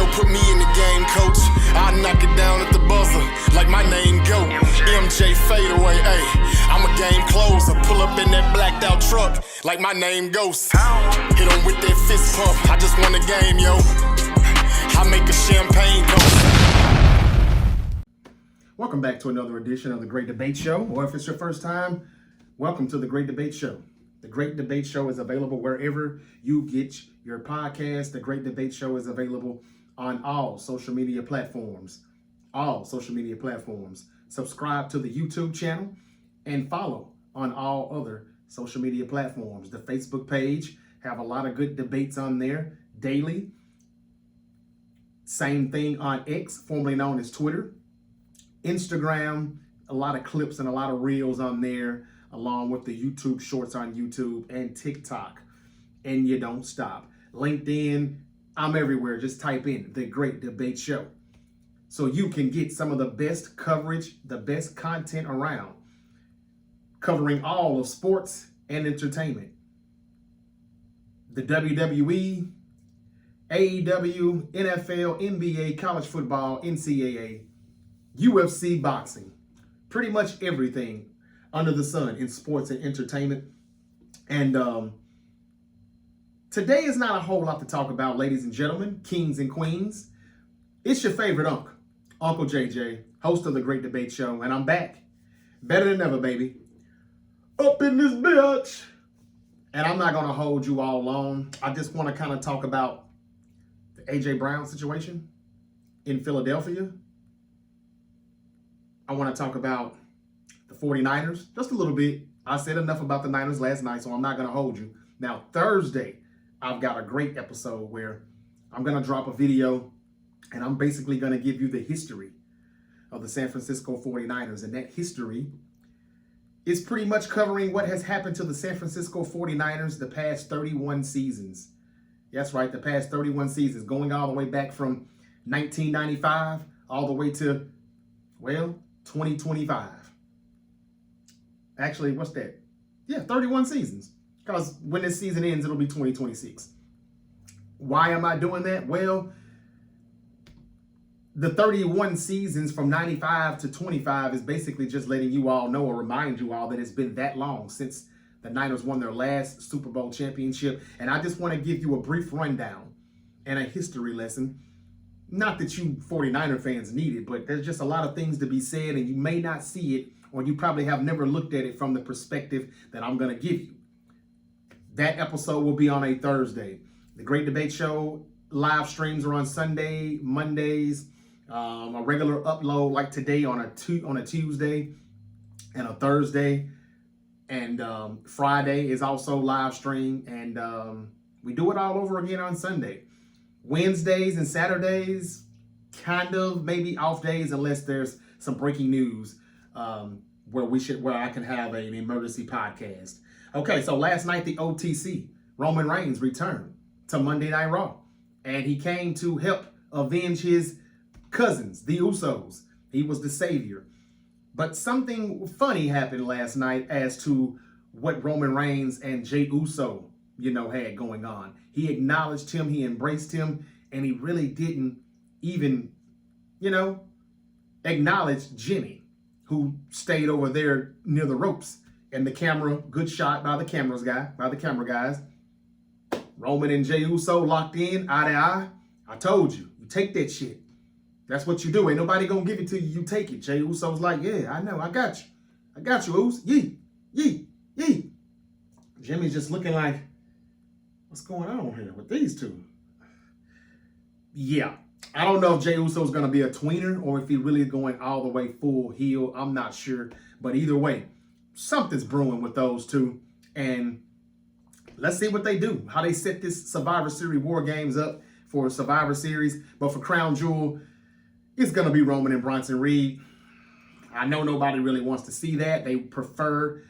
Yo, put me in the game, coach. I knock it down at the buzzer like my name go. MJ fadeaway, ayy. I'm a game closer. Pull up in that blacked out truck like my name Ghost. Hit him with that fist pump. I just won the game, yo. I make a champagne ghost. Welcome back to another edition of The Great Debate Show, or if it's your first time, welcome to The Great Debate Show. The Great Debate Show is available wherever you get your podcast. The Great Debate Show is available on all social media platforms. All social media platforms. Subscribe to the YouTube channel and follow on all other social media platforms. The Facebook page, have a lot of good debates on there daily. Same thing on X, formerly known as Twitter. Instagram, a lot of clips and a lot of reels on there, along with the YouTube shorts on YouTube and TikTok. And you don't stop. LinkedIn, I'm everywhere. Just type in The Great Debate Show. So you can get some of the best coverage, the best content around, covering all of sports and entertainment. The WWE, AEW, NFL, NBA, college football, NCAA, UFC, boxing, pretty much everything under the sun in sports and entertainment. And today is not a whole lot to talk about, ladies and gentlemen, kings and queens. It's your favorite Uncle JJ, host of The Great Debate Show, and I'm back. Better than ever, baby. Up in this bitch. And I'm not going to hold you all long. I just want to kind of talk about the A.J. Brown situation in Philadelphia. I want to talk about the 49ers just a little bit. I said enough about the Niners last night, so I'm not going to hold you. Now, Thursday, I've got a great episode where I'm going to drop a video and I'm basically going to give you the history of the San Francisco 49ers. And that history is pretty much covering what has happened to the San Francisco 49ers the past 31 seasons. That's right, the past 31 seasons, going all the way back from 1995 all the way to, well, 2025. Actually, what's that? Yeah, 31 seasons. Because when this season ends, it'll be 2026. Why am I doing that? Well, the 31 seasons from 95 to 25 is basically just letting you all know or remind you all that it's been that long since the Niners won their last Super Bowl championship. And I just want to give you a brief rundown and a history lesson. Not that you 49er fans need it, but there's just a lot of things to be said and you may not see it, or you probably have never looked at it from the perspective that I'm going to give you. That episode will be on a Thursday. The Great Debate Show live streams are on Sunday, Mondays, a regular upload like today on a Tuesday and a Thursday, and Friday is also live stream, and we do it all over again on Sunday. Wednesdays and Saturdays, kind of maybe off days unless there's some breaking news where I can have an emergency podcast. Okay, so last night the OTC, Roman Reigns, returned to Monday Night Raw, and he came to help avenge his cousins, the Usos. He was the savior. But something funny happened last night as to what Roman Reigns and Jey Uso, had going on. He acknowledged him, he embraced him, and he really didn't even, acknowledge Jimmy, who stayed over there near the ropes. And the camera, good shot by the camera guys. Roman and Jey Uso locked in, eye to eye. I told you, you take that shit. That's what you do. Ain't nobody gonna give it to you. You take it. Jey Uso's like, yeah, I know. I got you. I got you, Us. Yee, yee, yee. Jimmy's just looking like, what's going on here with these two? Yeah. I don't know if Jey Uso's gonna be a tweener or if he's really going all the way full heel. I'm not sure. But either way, something's brewing with those two. And let's see what they do. How they set this Survivor Series War Games up for Survivor Series. But for Crown Jewel, it's going to be Roman and Bronson Reed. I know nobody really wants to see that. They would prefer,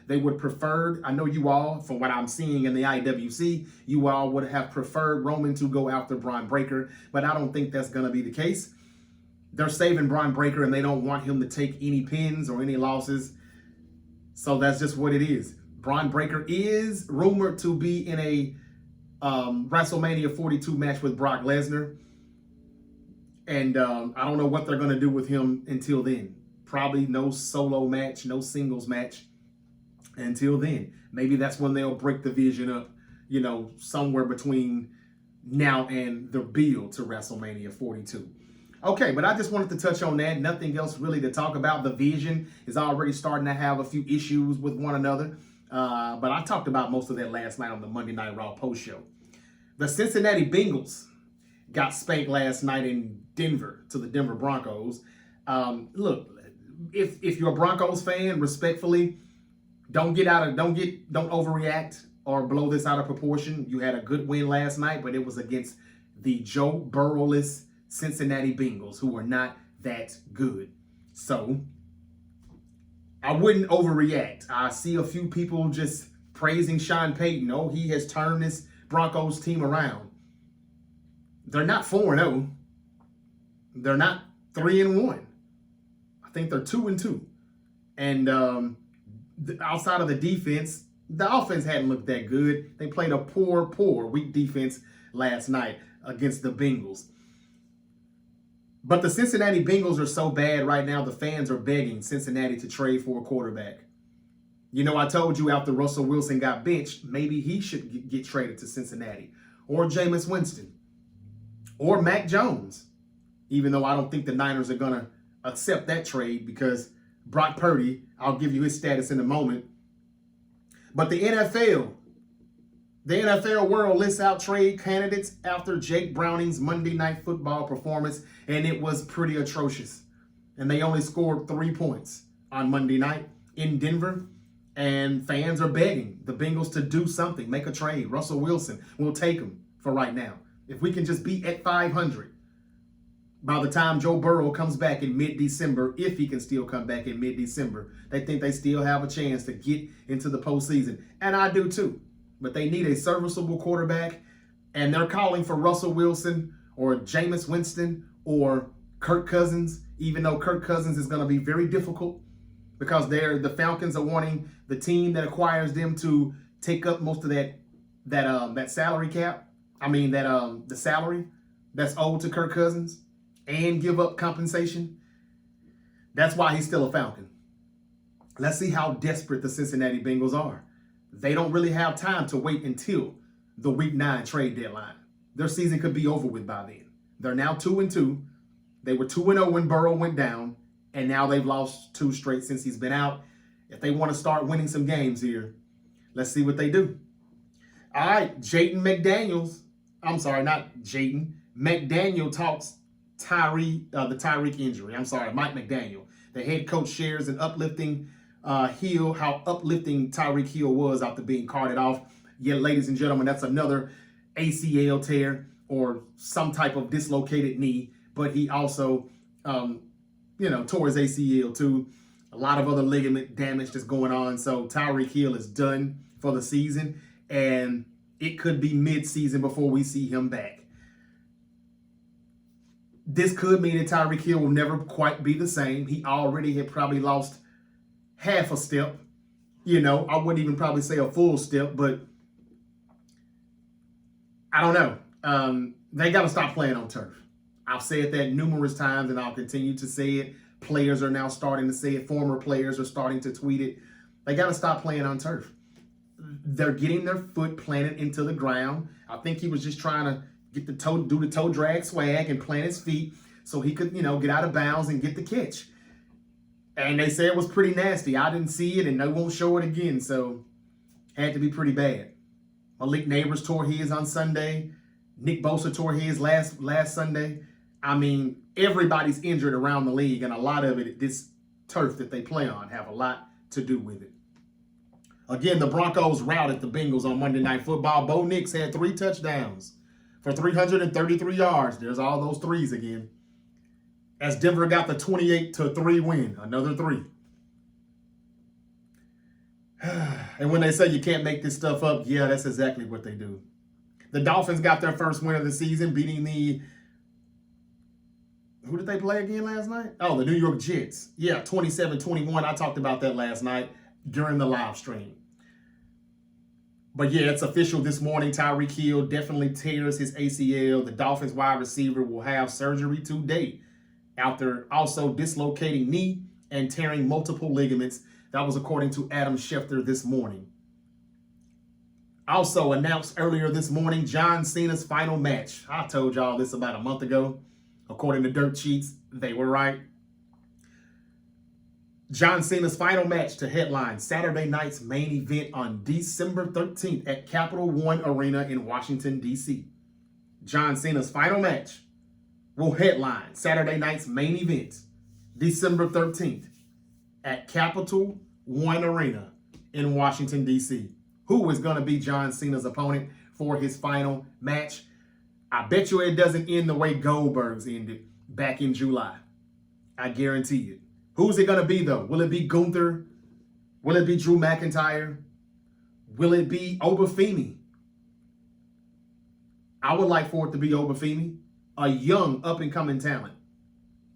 I know you all, from what I'm seeing in the IWC, you all would have preferred Roman to go after Braun Breaker, but I don't think that's going to be the case. They're saving Braun Breaker and they don't want him to take any pins or any losses. So that's just what it is. Braun Breaker is rumored to be in a WrestleMania 42 match with Brock Lesnar. And I don't know what they're going to do with him until then. Probably no solo match, no singles match until then. Maybe that's when they'll break the vision up, somewhere between now and the build to WrestleMania 42. Okay, but I just wanted to touch on that. Nothing else really to talk about. The Vision is already starting to have a few issues with one another. But I talked about most of that last night on the Monday Night Raw post show. The Cincinnati Bengals got spanked last night in Denver to the Denver Broncos. Look, if you're a Broncos fan, respectfully, don't overreact or blow this out of proportion. You had a good win last night, but it was against the Joe Burrow-less Cincinnati Bengals, who are not that good. So I wouldn't overreact. I see a few people just praising Sean Payton. Oh, he has turned this Broncos team around. They're not 4-0. They're not 3-1. I think they're 2-2. And outside of the defense, the offense hadn't looked that good. They played a weak defense last night against the Bengals. But the Cincinnati Bengals are so bad right now, the fans are begging Cincinnati to trade for a quarterback. I told you after Russell Wilson got benched, maybe he should get traded to Cincinnati. Or Jameis Winston. Or Mac Jones. Even though I don't think the Niners are going to accept that trade because Brock Purdy, I'll give you his status in a moment. But the NFL world lists out trade candidates after Jake Browning's Monday Night Football performance, and it was pretty atrocious. And they only scored 3 points on Monday night in Denver, and fans are begging the Bengals to do something, make a trade. Russell Wilson, we'll take him for right now. If we can just be at 500 by the time Joe Burrow comes back in mid-December, if he can still come back in mid-December, they think they still have a chance to get into the postseason. And I do too. But they need a serviceable quarterback, and they're calling for Russell Wilson or Jameis Winston or Kirk Cousins, even though Kirk Cousins is going to be very difficult because the Falcons are wanting the team that acquires them to take up most of that salary cap. The salary that's owed to Kirk Cousins and give up compensation. That's why he's still a Falcon. Let's see how desperate the Cincinnati Bengals are. They don't really have time to wait until the Week 9 trade deadline. Their season could be over with by then. They're now 2-2. They were 2-0 when Burrow went down, and now they've lost 2 straight since he's been out. If they want to start winning some games here, let's see what they do. All right, McDaniel talks the Tyreek injury. Mike McDaniel. The head coach shares an uplifting how uplifting Tyreek Hill was after being carted off. Yet, ladies and gentlemen, that's another ACL tear or some type of dislocated knee. But he also, tore his ACL too. A lot of other ligament damage that's going on. So Tyreek Hill is done for the season, and it could be mid-season before we see him back. This could mean that Tyreek Hill will never quite be the same. He already had probably lost half a step. I wouldn't even probably say a full step, but I don't know. They got to stop playing on turf. I've said that numerous times, and I'll continue to say it. Players are now starting to say it. Former players are starting to tweet it. They got to stop playing on turf. They're getting their foot planted into the ground. I think he was just trying to do the toe drag swag and plant his feet so he could, get out of bounds and get the catch. And they say it was pretty nasty. I didn't see it, and they won't show it again, so had to be pretty bad. Malik Neighbors tore his on Sunday. Nick Bosa tore his last Sunday. Everybody's injured around the league, and a lot of it, this turf that they play on, have a lot to do with it. Again, the Broncos routed the Bengals on Monday Night Football. Bo Nix had 3 touchdowns for 333 yards. There's all those threes again. As Denver got the 28-3 win, another 3. And when they say you can't make this stuff up, yeah, that's exactly what they do. The Dolphins got their first win of the season, beating who did they play again last night? Oh, the New York Jets. Yeah, 27-21. I talked about that last night during the live stream. But yeah, it's official this morning. Tyreek Hill definitely tears his ACL. The Dolphins wide receiver will have surgery today after also dislocating knee and tearing multiple ligaments. That was according to Adam Schefter this morning. Also announced earlier this morning, John Cena's final match. I told y'all this about a month ago. According to Dirt Sheets, they were right. John Cena's final match to headline Saturday night's main event on December 13th at Capital One Arena in Washington, D.C. John Cena's final match will headline Saturday night's main event, December 13th at Capital One Arena in Washington, D.C. Who is going to be John Cena's opponent for his final match? I bet you it doesn't end the way Goldberg's ended back in July. I guarantee it. Who's it going to be, though? Will it be Gunther? Will it be Drew McIntyre? Will it be Obafemi? I would like for it to be Obafemi, a young up-and-coming talent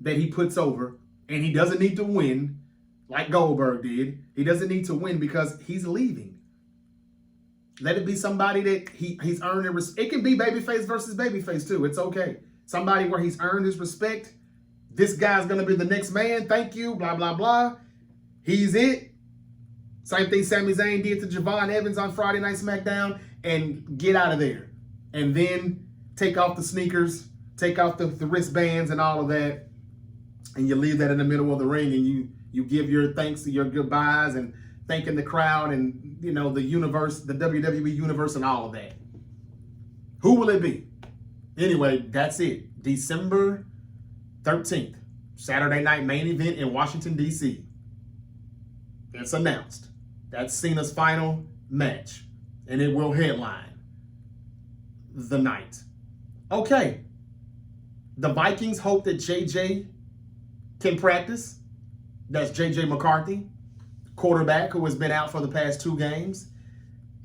that he puts over, and he doesn't need to win like Goldberg did. He doesn't need to win because he's leaving. Let it be somebody that he's earned it. It can be babyface versus babyface, too. It's okay. Somebody where he's earned his respect. This guy's going to be the next man. Thank you. Blah, blah, blah. He's it. Same thing Sami Zayn did to Javon Evans on Friday Night SmackDown. And get out of there. And then take off the sneakers. Take off the wristbands and all of that. And you leave that in the middle of the ring. And you give your thanks to your goodbyes and thanking the crowd and, you know, the universe, the WWE universe and all of that. Who will it be? Anyway, that's it. December 13th, Saturday night main event in Washington, D.C. It's announced. That's Cena's final match, and it will headline the night. Okay. The Vikings hope that JJ can practice. That's JJ McCarthy, quarterback who has been out for the past 2 games.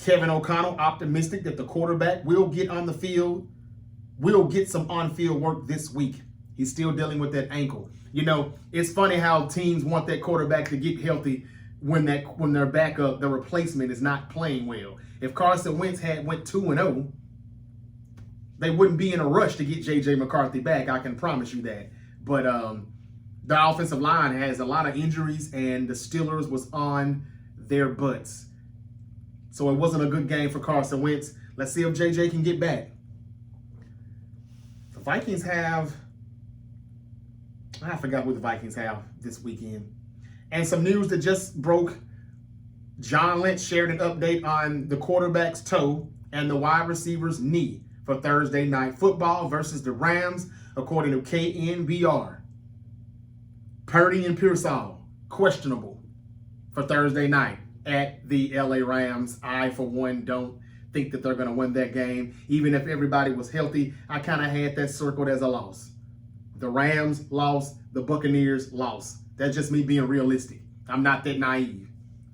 Kevin O'Connell optimistic that the quarterback will get on the field, will get some on-field work this week. He's still dealing with that ankle. You know, it's funny how teams want that quarterback to get healthy when their backup, the replacement, is not playing well. If Carson Wentz went 2-0, they wouldn't be in a rush to get J.J. McCarthy back. I can promise you that. But the offensive line has a lot of injuries, and the Steelers was on their butts. So it wasn't a good game for Carson Wentz. Let's see if J.J. can get back. The Vikings have... I forgot what the Vikings have this weekend. And some news that just broke. John Lynch shared an update on the quarterback's toe and the wide receiver's knee for Thursday night football versus the Rams, according to KNBR. Purdy and Pearsall, questionable for Thursday night at the LA Rams. I, for one, don't think that they're going to win that game. Even if everybody was healthy, I kind of had that circled as a loss. The Rams lost, the Buccaneers lost. That's just me being realistic. I'm not that naive.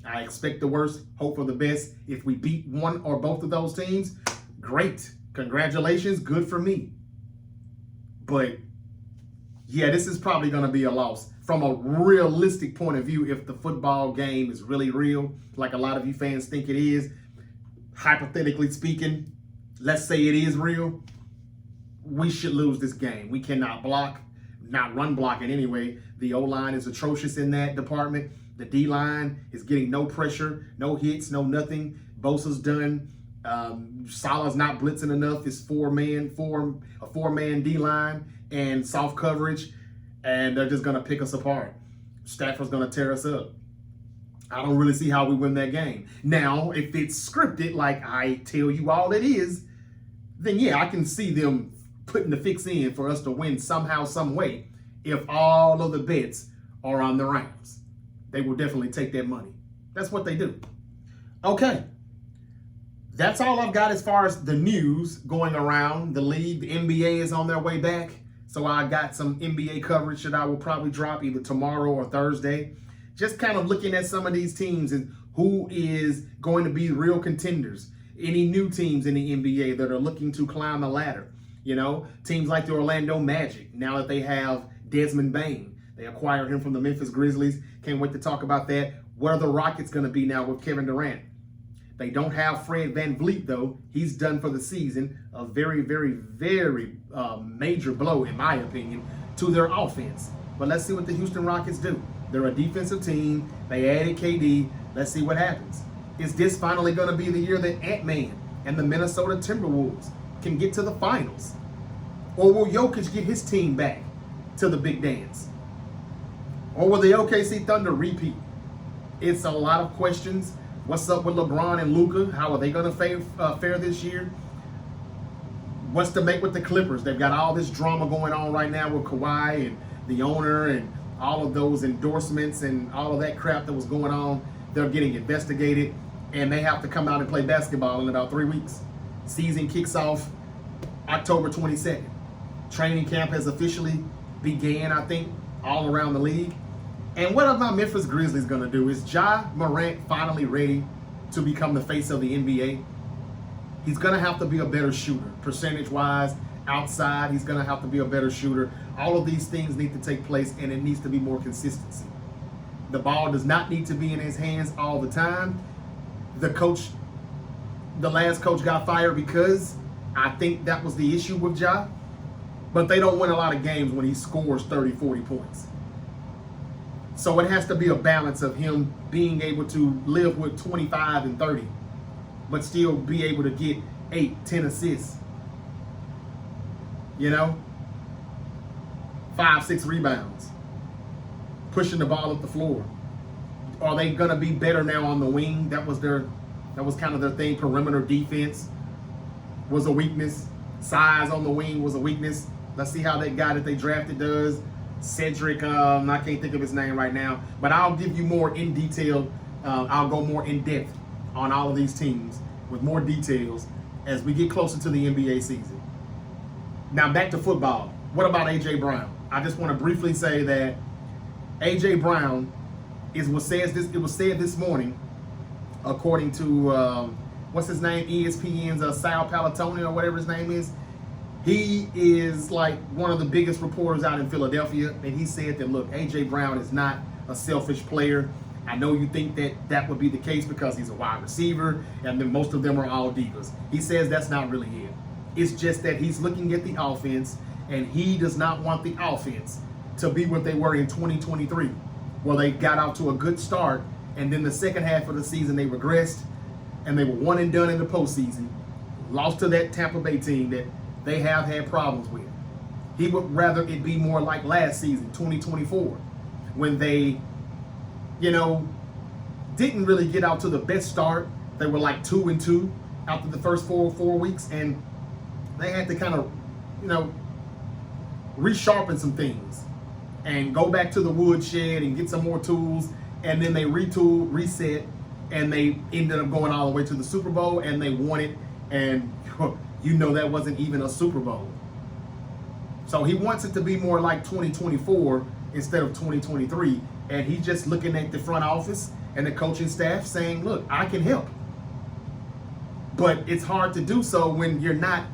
I expect the worst, hope for the best. If we beat one or both of those teams, great. Congratulations, good for me. But yeah, this is probably going to be a loss. From a realistic point of view, if the football game is really real, like a lot of you fans think it is, hypothetically speaking, let's say it is real, we should lose this game. We cannot block, not run blocking anyway. The O-line is atrocious in that department. The D-line is getting no pressure, no hits, no nothing. Bosa's done. Salah's not blitzing enough. It's a four-man D-line and soft coverage, and they're just going to pick us apart. Stafford's going to tear us up. I don't really see how we win that game. Now, if it's scripted like I tell you all it is, then yeah, I can see them putting the fix in for us to win somehow, some way. If all of the bets are on the Rams, they will definitely take that money. That's what they do. Okay. That's all I've got as far as the news going around the league. The NBA is on their way back. So I got some NBA coverage that I will probably drop either tomorrow or Thursday. Just kind of looking at some of these teams and who is going to be real contenders. Any new teams in the NBA that are looking to climb the ladder. You know, teams like the Orlando Magic, now that they have Desmond Bane. They acquired him from the Memphis Grizzlies. Can't wait to talk about that. Where are the Rockets going to be now with Kevin Durant? They don't have Fred VanVleet, though. He's done for the season. A very, very, very major blow, in my opinion, to their offense. But let's see what the Houston Rockets do. They're a defensive team. They added KD. Let's see what happens. Is this finally going to be the year that Ant-Man and the Minnesota Timberwolves can get to the finals? Or will Jokic get his team back to the big dance? Or will the OKC Thunder repeat? It's a lot of questions. What's up with LeBron and Luka? How are they going to fare this year? What's to make with the Clippers? They've got all this drama going on right now with Kawhi and the owner and all of those endorsements and all of that crap that was going on. They're getting investigated, and they have to come out and play basketball in about 3 weeks. Season kicks off October 22nd. Training camp has officially began, I think, all around the league. And what are my Memphis Grizzlies going to do? Is Ja Morant finally ready to become the face of the NBA? He's going to have to be a better shooter. Percentage-wise, outside, he's going to have to be a better shooter. All of these things need to take place, and it needs to be more consistency. The ball does not need to be in his hands all the time. The last coach got fired because I think that was the issue with Ja. But they don't win a lot of games when he scores 30, 40 points. So it has to be a balance of him being able to live with 25 and 30, but still be able to get 8, 10 assists. 5, 6 rebounds. Pushing the ball up the floor. Are they gonna be better now on the wing? That was kind of their thing. Perimeter defense was a weakness. Size on the wing was a weakness. Let's see how that guy that they drafted does. Cedric, I can't think of his name right now, but I'll give you more in detail. I'll go more in depth on all of these teams with more details as we get closer to the NBA season. Now back to football. What about A.J. Brown? I just want to briefly say that A.J. Brown it was said this morning, according to what's his name, ESPN's Sal Palatone or whatever his name is. He is like one of the biggest reporters out in Philadelphia, and he said that, look, A.J. Brown is not a selfish player. I know you think that would be the case because he's a wide receiver, and then most of them are all divas. He says that's not really it. It's just that he's looking at the offense, and he does not want the offense to be what they were in 2023, where they got out to a good start, and then the second half of the season they regressed, and they were one and done in the postseason, lost to that Tampa Bay team that they have had problems with. He would rather it be more like last season, 2024, when they, didn't really get out to the best start. They were like 2-2 after the first four weeks, and they had to kind of, resharpen some things and go back to the woodshed and get some more tools, and then they retooled, reset, and they ended up going all the way to the Super Bowl, and they won it, and that wasn't even a Super Bowl. So he wants it to be more like 2024 instead of 2023, and he's just looking at the front office and the coaching staff saying, look, I can help. But it's hard to do so when you're not,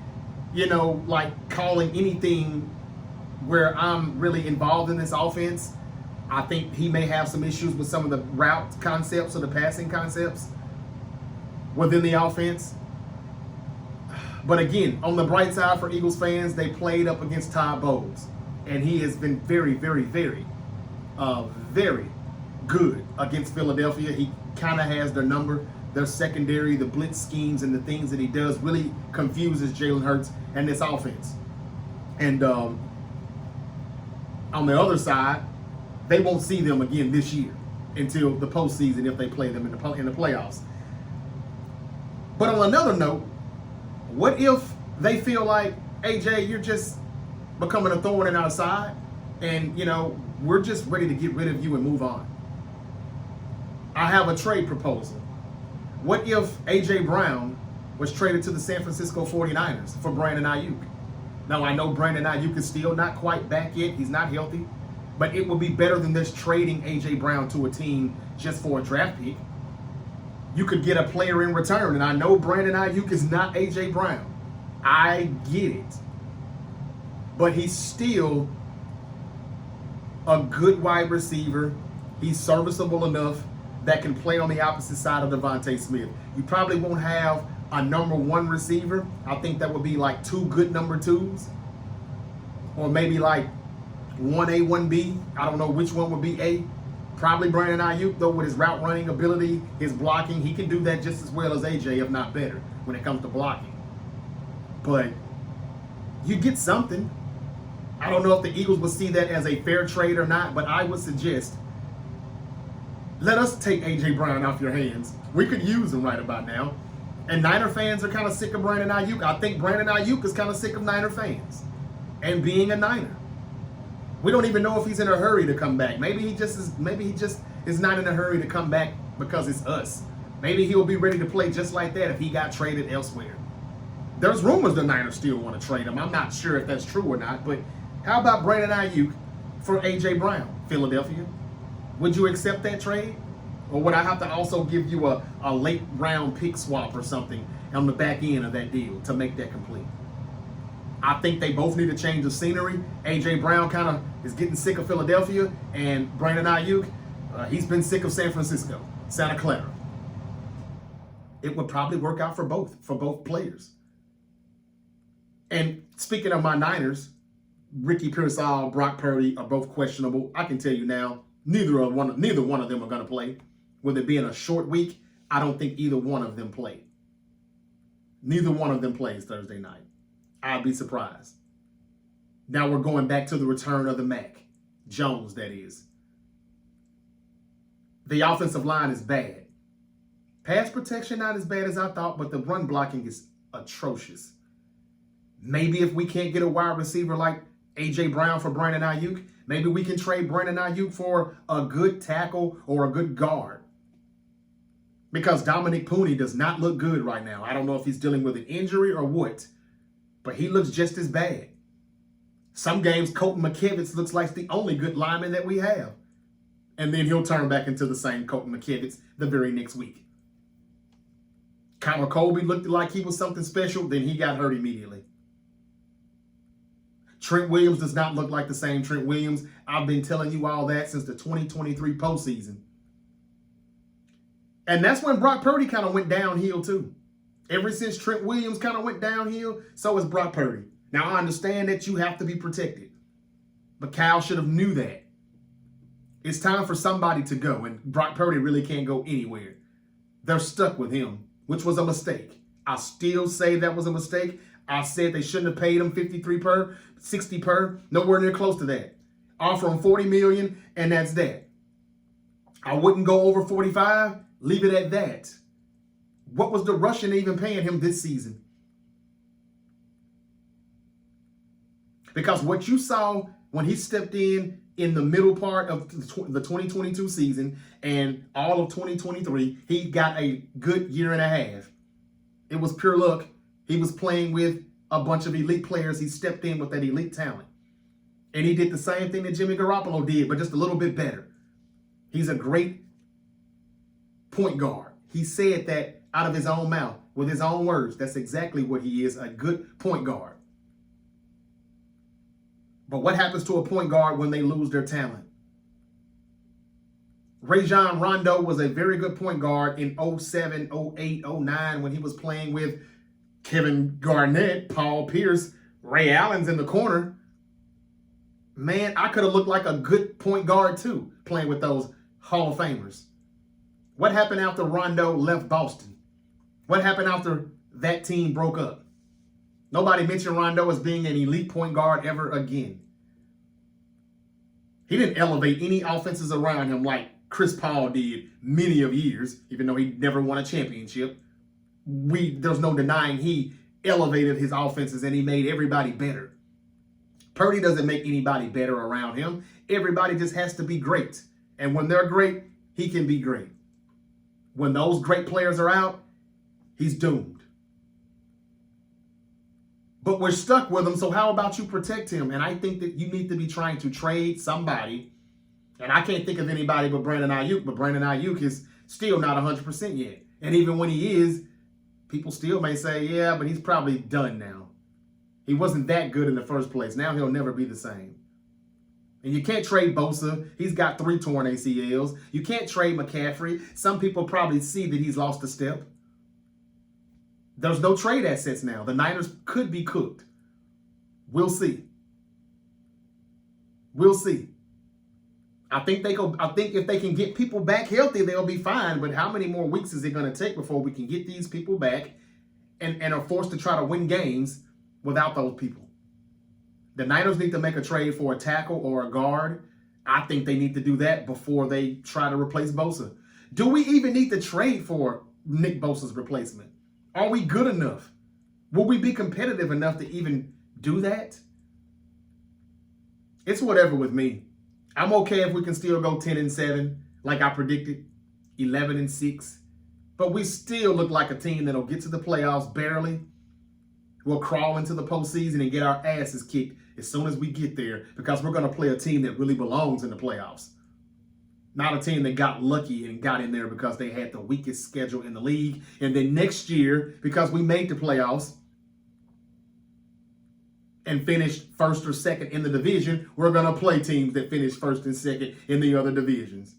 calling anything where I'm really involved in this offense. I think he may have some issues with some of the route concepts or the passing concepts within the offense. But again, on the bright side for Eagles fans, they played up against Todd Bowles, and he has been very, very, very, very good against Philadelphia. He kind of has their number. Their secondary, the blitz schemes, and the things that he does really confuses Jalen Hurts and this offense. And on the other side, they won't see them again this year until the postseason if they play them in the playoffs. But on another note, what if they feel like, AJ, you're just becoming a thorn in our side, and we're just ready to get rid of you and move on? I have a trade proposal. What if AJ Brown was traded to the San Francisco 49ers for Brandon Aiyuk? Now, I know Brandon Aiyuk is still not quite back yet. He's not healthy. But it would be better than this trading AJ Brown to a team just for a draft pick. You could get a player in return. And I know Brandon Aiyuk is not AJ Brown. I get it. But he's still a good wide receiver. He's serviceable enough that can play on the opposite side of Devontae Smith. You probably won't have a number one receiver. I think that would be like two good number twos. Or maybe like 1A, 1B. I don't know which one would be A. Probably Brandon Aiyuk, though, with his route running ability, his blocking. He can do that just as well as AJ, if not better, when it comes to blocking. But you get something. I don't know if the Eagles will see that as a fair trade or not, but I would suggest let us take A.J. Brown off your hands. We could use him right about now. And Niner fans are kind of sick of Brandon Aiyuk. I think Brandon Aiyuk is kind of sick of Niner fans and being a Niner. We don't even know if he's in a hurry to come back. Maybe he just is not in a hurry to come back because it's us. Maybe he'll be ready to play just like that if he got traded elsewhere. There's rumors the Niners still want to trade him. I'm not sure if that's true or not, but how about Brandon Aiyuk for A.J. Brown, Philadelphia? Would you accept that trade? Or would I have to also give you a late round pick swap or something on the back end of that deal to make that complete? I think they both need a change of scenery. A.J. Brown kind of is getting sick of Philadelphia, and Brandon Aiyuk, he's been sick of San Francisco, Santa Clara. It would probably work out for both players. And speaking of my Niners, Ricky Pearsall, Brock Purdy are both questionable. I can tell you now, neither one of them are going to play. With it being a short week, I don't think either one of them play. Neither one of them plays Thursday night. I'd be surprised. Now we're going back to the return of the Mac. Jones, that is. The offensive line is bad. Pass protection not as bad as I thought, but the run blocking is atrocious. Maybe if we can't get a wide receiver like A.J. Brown for Brandon Aiyuk, maybe we can trade Brandon Aiyuk for a good tackle or a good guard. Because Dominic Purdy does not look good right now. I don't know if he's dealing with an injury or what, but he looks just as bad. Some games, Colton McKivitz looks like the only good lineman that we have. And then he'll turn back into the same Colton McKivitz the very next week. Connor Colby looked like he was something special, then he got hurt immediately. Trent Williams does not look like the same Trent Williams. I've been telling you all that since the 2023 postseason. And that's when Brock Purdy kind of went downhill too. Ever since Trent Williams kind of went downhill, so has Brock Purdy. Now, I understand that you have to be protected. But Kyle should have knew that. It's time for somebody to go, and Brock Purdy really can't go anywhere. They're stuck with him, which was a mistake. I still say that was a mistake. I said they shouldn't have paid him 53 per, 60 per, nowhere near close to that. Offer him $40 million, and that's that. I wouldn't go over 45, leave it at that. What was the rush in even paying him this season? Because what you saw when he stepped in the middle part of the 2022 season and all of 2023, he got a good year and a half. It was pure luck. He was playing with a bunch of elite players. He stepped in with that elite talent. And he did the same thing that Jimmy Garoppolo did, but just a little bit better. He's a great point guard. He said that out of his own mouth, with his own words. That's exactly what he is, a good point guard. But what happens to a point guard when they lose their talent? Rajon Rondo was a very good point guard in 07, 08, 09 when he was playing with Kevin Garnett, Paul Pierce, Ray Allen's in the corner. Man, I could have looked like a good point guard too, playing with those Hall of Famers. What happened after Rondo left Boston? What happened after that team broke up? Nobody mentioned Rondo as being an elite point guard ever again. He didn't elevate any offenses around him like Chris Paul did many of years, even though he never won a championship. There's no denying he elevated his offenses and he made everybody better. Purdy doesn't make anybody better around him. Everybody just has to be great. And when they're great, he can be great. When those great players are out, he's doomed. But we're stuck with him, so how about you protect him? And I think that you need to be trying to trade somebody. And I can't think of anybody but Brandon Aiyuk, but Brandon Aiyuk is still not 100% yet. And even when he is, people still may say, yeah, but he's probably done now. He wasn't that good in the first place. Now he'll never be the same. And you can't trade Bosa. He's got 3 torn ACLs. You can't trade McCaffrey. Some people probably see that he's lost a step. There's no trade assets now. The Niners could be cooked. We'll see. We'll see. I think if they can get people back healthy, they'll be fine. But how many more weeks is it going to take before we can get these people back and are forced to try to win games without those people? The Niners need to make a trade for a tackle or a guard. I think they need to do that before they try to replace Bosa. Do we even need to trade for Nick Bosa's replacement? Are we good enough? Will we be competitive enough to even do that? It's whatever with me. I'm okay if we can still go 10-7, like I predicted, 11-6. But we still look like a team that'll get to the playoffs barely. We'll crawl into the postseason and get our asses kicked as soon as we get there, because we're going to play a team that really belongs in the playoffs. Not a team that got lucky and got in there because they had the weakest schedule in the league. And then next year, because we made the playoffs and finished first or second in the division, we're going to play teams that finished first and second in the other divisions.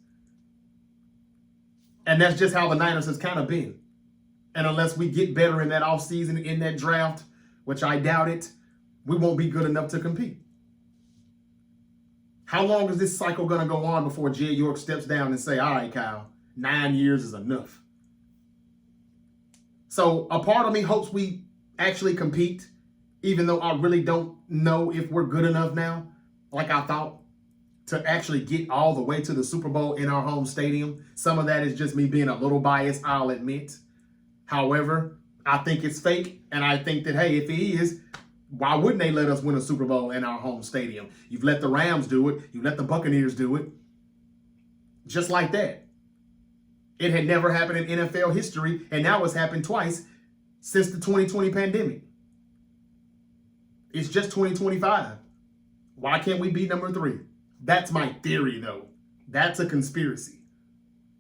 And that's just how the Niners has kind of been. And unless we get better in that offseason, in that draft, which I doubt it, we won't be good enough to compete. How long is this cycle going to go on before Jay York steps down and say, all right, Kyle, 9 years is enough? So a part of me hopes we actually compete, even though I really don't know if we're good enough now, like I thought, to actually get all the way to the Super Bowl in our home stadium. Some of that is just me being a little biased, I'll admit. However, I think it's fake, and I think that, hey, if he is, why wouldn't they let us win a Super Bowl in our home stadium? You've let the Rams do it. You let the Buccaneers do it. Just like that. It had never happened in NFL history, and now it's happened twice since the 2020 pandemic. It's just 2025. Why can't we be number 3? That's my theory, though. That's a conspiracy.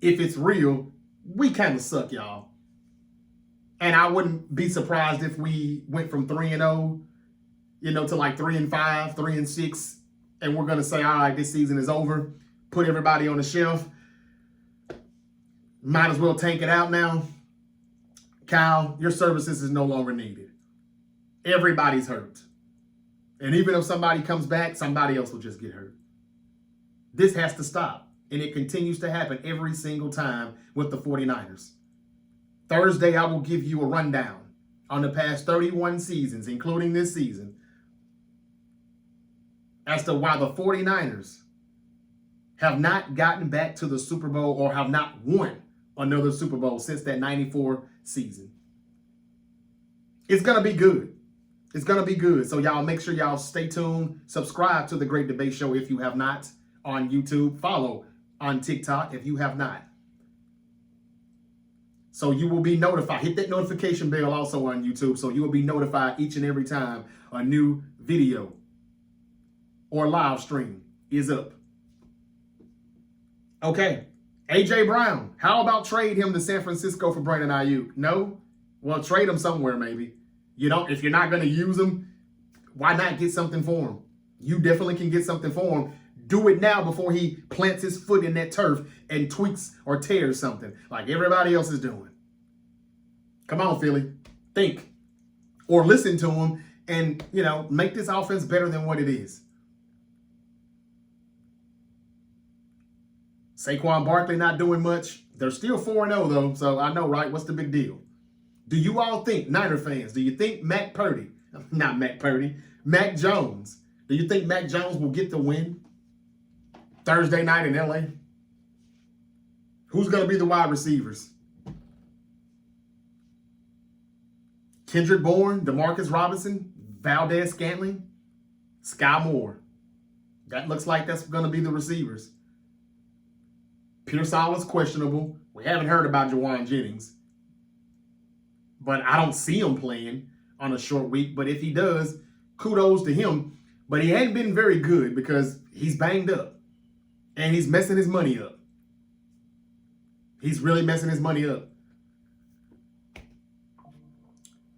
If it's real, we kind of suck, y'all. And I wouldn't be surprised if we went from 3-0, to like 3-5, 3-6, and we're going to say, all right, this season is over. Put everybody on the shelf. Might as well tank it out now. Kyle, your services is no longer needed. Everybody's hurt. And even if somebody comes back, somebody else will just get hurt. This has to stop. And it continues to happen every single time with the 49ers. Thursday, I will give you a rundown on the past 31 seasons, including this season, as to why the 49ers have not gotten back to the Super Bowl or have not won another Super Bowl since that 94 season. It's going to be good. It's going to be good. So y'all make sure y'all stay tuned. Subscribe to The Great Debate Show if you have not on YouTube. Follow on TikTok if you have not. So you will be notified. Hit that notification bell also on YouTube so you will be notified each and every time a new video or live stream is up. Okay. A.J. Brown. How about trade him to San Francisco for Brandon Aiyuk? No? Well, trade him somewhere maybe. If you're not going to use him, why not get something for him? You definitely can get something for him. Do it now before he plants his foot in that turf and tweaks or tears something like everybody else is doing. Come on, Philly. Think. Or listen to him and, make this offense better than what it is. Saquon Barkley not doing much. They're still 4-0, though, so I know, right? What's the big deal? Do you all think, Niner fans, do you think Mac Jones, do you think Mac Jones will get the win Thursday night in L.A.? Who's going to be the wide receivers? Kendrick Bourne, Demarcus Robinson, Valdez Scantling, Sky Moore. That looks like that's going to be the receivers. Pearsall is questionable. We haven't heard about Jawan Jennings. But I don't see him playing on a short week. But if he does, kudos to him. But he hadn't been very good because he's banged up. And he's messing his money up. He's really messing his money up.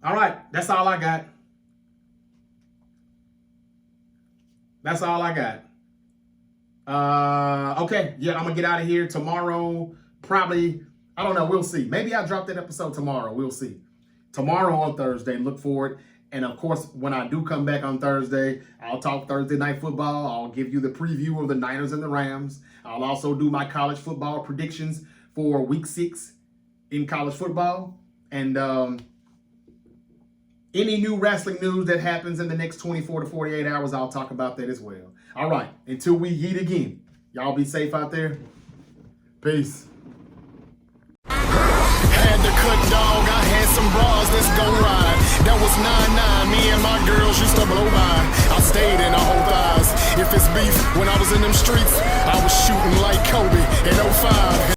All right, that's all I got. That's all I got. Okay, yeah, I'm gonna get out of here tomorrow. Probably, I don't know. We'll see. Maybe I'll drop that episode tomorrow. We'll see. Tomorrow on Thursday, look for it. And of course, when I do come back on Thursday, I'll talk Thursday night football. I'll give you the preview of the Niners and the Rams. I'll also do my college football predictions for week 6 in college football. And any new wrestling news that happens in the next 24 to 48 hours, I'll talk about that as well. All right, until we meet again, y'all be safe out there. Peace. Had to cut, dog. I had some bras, let's go ride. That was 9-9, me and my girls used to blow by. I stayed in the whole thighs. If it's beef, when I was in them streets, I was shooting like Kobe in 05.